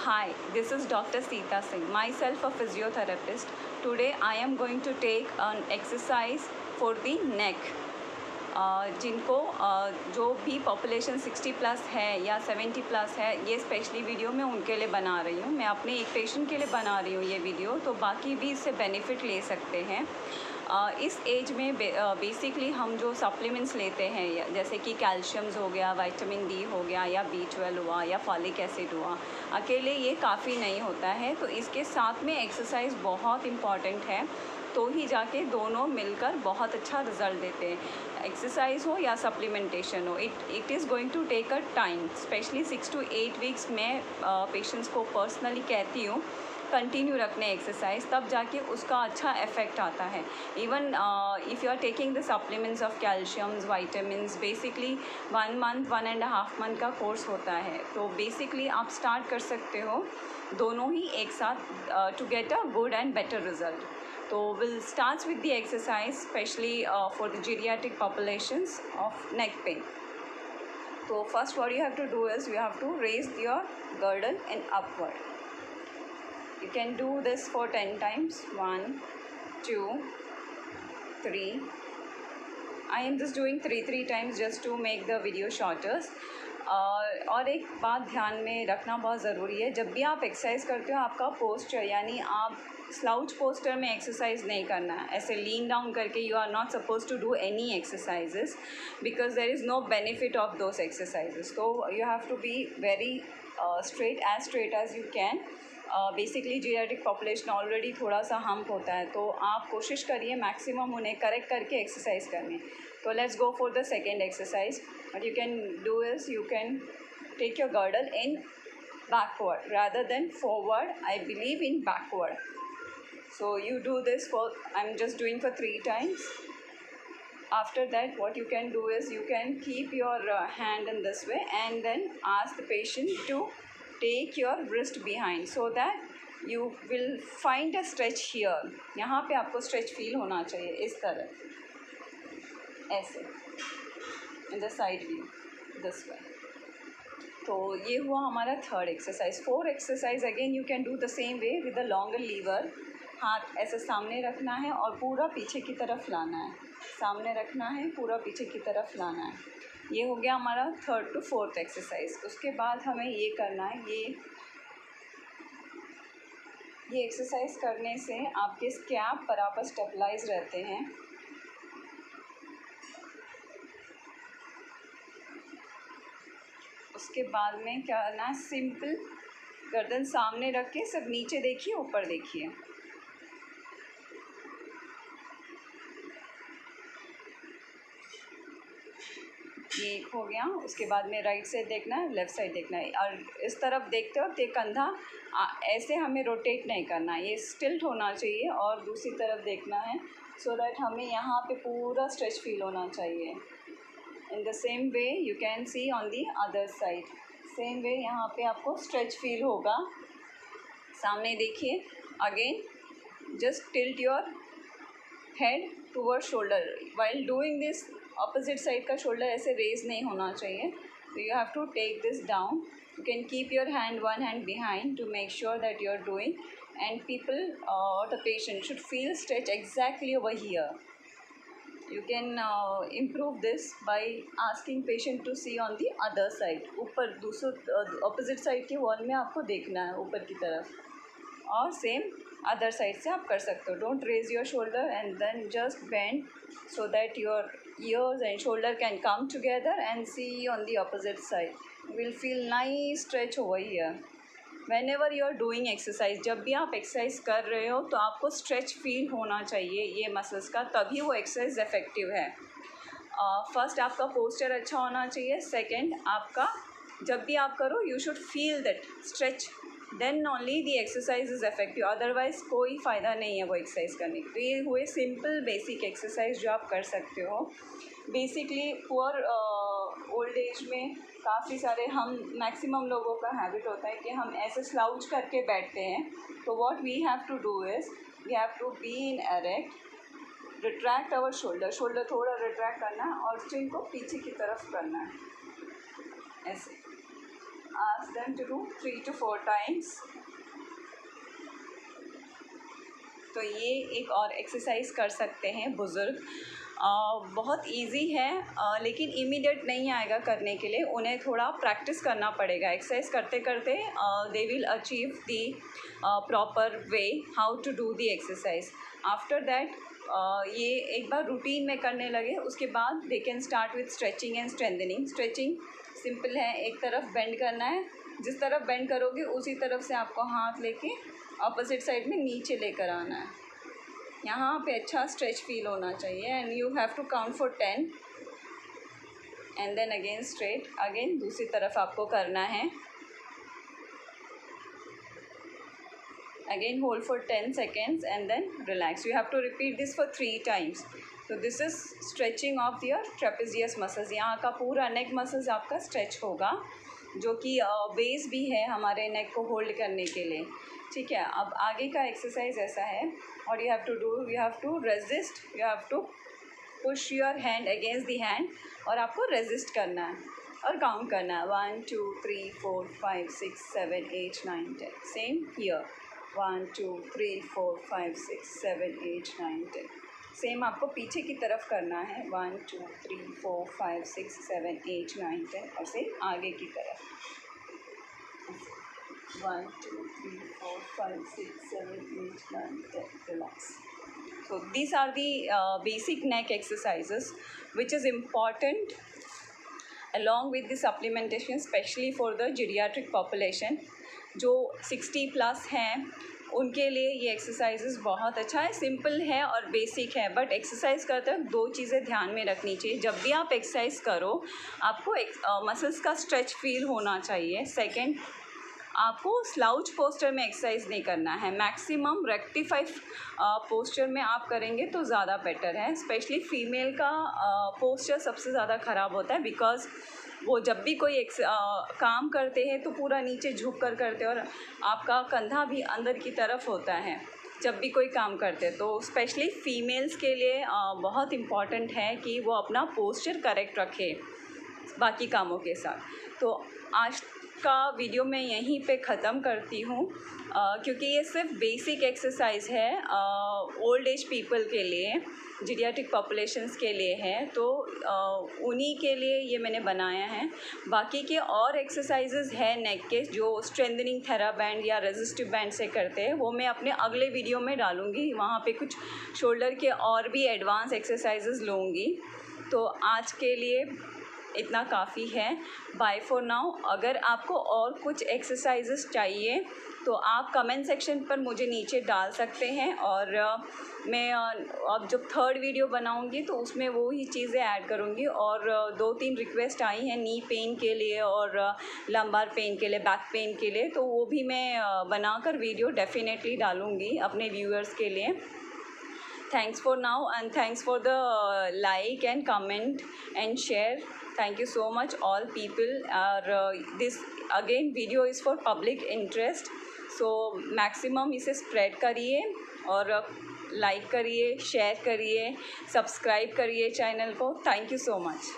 Hi, this is Dr. Seeta Singh, myself a physiotherapist. Today I am going to take an exercise for the neck. जिनको जो भी population 60 plus है या 70 plus है, ये specially video मैं उनके लिए बना रही हूँ। मैं अपने एक पेशेंट के लिए बना रही हूँ ये वीडियो, तो बाकी भी इससे बेनिफिट ले सकते हैं। इस एज में बेसिकली हम जो सप्लीमेंट्स लेते हैं जैसे कि कैल्शियम्स हो गया, विटामिन डी हो गया, या B12 हुआ, या फॉलिक एसिड हुआ, अकेले ये काफ़ी नहीं होता है। तो इसके साथ में एक्सरसाइज बहुत इम्पॉर्टेंट है, तो ही जाके दोनों मिलकर बहुत अच्छा रिज़ल्ट देते हैं। एक्सरसाइज हो या सप्लीमेंटेशन हो, it is going to take a time, specially 6 to 8 weeks में पेशेंट्स को पर्सनली कहती हूँ कंटिन्यू रखने एक्सरसाइज, तब जाके उसका अच्छा इफेक्ट आता है। Even if you are taking the supplements of calciums, vitamins, basically 1 month 1.5 month का कोर्स होता है। तो बेसिकली आप स्टार्ट कर सकते हो दोनों ही एक साथ to get a good and better result. तो we'll start with the exercise, especially for the geriatric populations of neck pain. So first what you have to do is you have to raise your girdle and upward. You can do this for 10 times. 1 2 3. I am just doing 3 times just to make the video shorter. और एक बात ध्यान में रखना बहुत ज़रूरी है, जब भी आप एक्सरसाइज करते हो आपका पोस्चर, यानी आप स्लाउच पोस्टर में एक्सरसाइज नहीं करना है। ऐसे लीन डाउन करके you are not suppose to do any exercises, because there is no benefit of those exercises. तो you have to be very straight as you can. Basically geriatric population already थोड़ा सा hump होता है, तो आप कोशिश करिए मैक्सिमम उन्हें करेक्ट करके एक्सरसाइज करने। तो let's go for the second exercise. What you can do is you can take your girdle in backward rather than forward. I believe in backward. So you do this for, I'm just doing for 3 times. After that what you can do is you can keep your hand in this way and then ask the patient to take your wrist behind so that you will find a stretch here. यहाँ पे आपको stretch feel होना चाहिए इस तरह, ऐसे in the side view this way. तो ये हुआ हमारा third exercise. 4 exercise again you can do the same way with the longer lever. हाथ ऐसे सामने रखना है और पूरा पीछे की तरफ लाना है, सामने रखना है, पूरा पीछे की तरफ लाना है. ये हो गया हमारा 3rd to 4th एक्सरसाइज. उसके बाद हमें ये करना है, ये एक्सरसाइज करने से आपके स्कैप बराबर स्टेबलाइज रहते हैं. उसके बाद में क्या करना है, सिंपल गर्दन सामने रख के सब नीचे देखिए, ऊपर देखिए. ये एक हो गया. उसके बाद में राइट साइड देखना है, लेफ़्ट साइड देखना है, और इस तरफ देखते वक्त ये कंधा ऐसे हमें रोटेट नहीं करना है, ये स्टिल्ट होना चाहिए और दूसरी तरफ देखना है, सो दैट हमें यहाँ पे पूरा स्ट्रेच फील होना चाहिए. In the same way you can see on the other side. Same way यहाँ पे आपको stretch feel होगा. सामने देखिए. Again just tilt your head towards shoulder. While doing this, opposite side का shoulder ऐसे raise नहीं होना चाहिए. So you have to take this down. You can keep your hand, one hand behind to make sure that you are doing. And people, the patient should feel stretch exactly over here. You can improve this by asking patient to see on the other side. ऊपर दूसरे opposite side के wall में आपको देखना है ऊपर की तरफ, और same other side से आप कर सकते हो. Don't raise your shoulder and then just bend so that your ears and shoulder can come together and see on the opposite side. You will feel nice stretch over here. Whenever you are doing exercise, जब भी आप exercise कर रहे हो तो आपको stretch feel होना चाहिए ये मसल्स का, तभी वो एक्सरसाइज इफेक्टिव है. फर्स्ट आपका पोस्चर अच्छा होना चाहिए. सेकंड आपका जब भी आप करो you should feel that stretch, then only the exercise is effective. Otherwise कोई फ़ायदा नहीं है वो एक्सरसाइज करने की. तो ये हुए सिंपल बेसिक एक्सरसाइज जो आप कर सकते हो. बेसिकली पुअर ओल्ड एज में काफ़ी सारे हम मैक्सिमम लोगों का हैबिट होता है कि हम ऐसे स्लाउच करके बैठते हैं. तो what we have to do is we have to be in erect, retract our shoulder थोड़ा रिट्रैक्ट करना है और चिन को पीछे की तरफ करना है ऐसे. ask them to do 3 to 4 times. तो ये एक और एक्सरसाइज कर सकते हैं बुज़ुर्ग। बहुत इजी है, लेकिन इमीडिएट नहीं आएगा करने के लिए, उन्हें थोड़ा प्रैक्टिस करना पड़ेगा। एक्सरसाइज करते करते they will achieve the proper way how to do the exercise. After that ये एक बार रूटीन में करने लगे, उसके बाद they can start with stretching and strengthening. Stretching simple है, एक तरफ बेंड करना है, जिस तरफ बेंड करोगे उसी तरफ से आपको हाथ लेके ऑपोजिट साइड में नीचे लेकर आना है। यहाँ पे अच्छा स्ट्रेच फील होना चाहिए and you have to count for 10 and then again straight. Again दूसरी तरफ आपको करना है। Again hold for 10 seconds and then relax. You have to repeat this for 3 times. So this is stretching of your trapezius muscles. यहाँ का पूरा नेक muscles आपका stretch होगा, जो कि बेस भी है हमारे नेक को होल्ड करने के लिए। ठीक है, अब आगे का एक्सरसाइज ऐसा है, और you have to do, you have to resist, you have to push your hand against the hand, और आपको रेजिस्ट करना है और काउंट करना है 1 2 3 4 5 6 7 8 9 10। Same here 1 2 3 4 5 6 7 8 9 10। सेम आपको पीछे की तरफ करना है 1 2 3 4 5 6 7 8 9 10, और सेम आगे की तरफ 1 2 3 4 5 6 7 8 9 10. Relax. So these are the basic neck exercises which is important along with the supplementation, especially for the geriatric population जो 60 प्लस हैं, उनके लिए ये एक्सरसाइजेस बहुत अच्छा है। सिंपल है और बेसिक है, बट एक्सरसाइज करते वक्त 2 चीज़ें ध्यान में रखनी चाहिए। जब भी आप एक्सरसाइज करो, आपको मसल्स का स्ट्रेच फील होना चाहिए। सेकंड, आपको स्लाउच पोस्चर में एक्सरसाइज नहीं करना है। मैक्सिमम रेक्टिफाई पोस्चर में आप करेंगे तो ज़्यादा बेटर है। स्पेशली फीमेल का पोस्चर सबसे ज़्यादा ख़राब होता है, बिकॉज़ वो जब भी कोई काम करते हैं तो पूरा नीचे झुक कर करते हैं, और आपका कंधा भी अंदर की तरफ होता है जब भी कोई काम करते हैं। तो स्पेशली फ़ीमेल्स के लिए बहुत इम्पॉर्टेंट है कि वो अपना पोस्चर करेक्ट रखे बाकी कामों के साथ। तो आज का वीडियो मैं यहीं पे ख़त्म करती हूँ, क्योंकि ये सिर्फ बेसिक एक्सरसाइज है ओल्ड एज पीपल के लिए, जीरियाट्रिक पॉपुलेशंस के लिए है, तो उन्हीं के लिए ये मैंने बनाया है। बाकी के और एक्सरसाइजेज है नेक के, जो स्ट्रेंथनिंग थेरा बैंड या रेजिस्टिव बैंड से करते हैं, वो मैं अपने अगले वीडियो में डालूँगी। वहाँ पे कुछ शोल्डर के और भी एडवांस एक्सरसाइजेज लूँगी। तो आज के लिए इतना काफ़ी है। Bye for now. अगर आपको और कुछ एक्सरसाइजेस चाहिए तो आप कमेंट सेक्शन पर मुझे नीचे डाल सकते हैं, और मैं अब जब 3rd वीडियो बनाऊंगी तो उसमें वो ही चीज़ें ऐड करूंगी। और 2-3 रिक्वेस्ट आई हैं नी पेन के लिए और लंबार पेन के लिए, बैक पेन के लिए, तो वो भी मैं बनाकर वीडियो डेफिनेटली डालूंगी अपने व्यूअर्स के लिए। Thanks for now, and thanks for the like and comment and share. Thank you so much all people. This again video is for public interest, so maximum इसे spread करिए और like करिए, share करिए, subscribe करिए channel को। Thank you so much.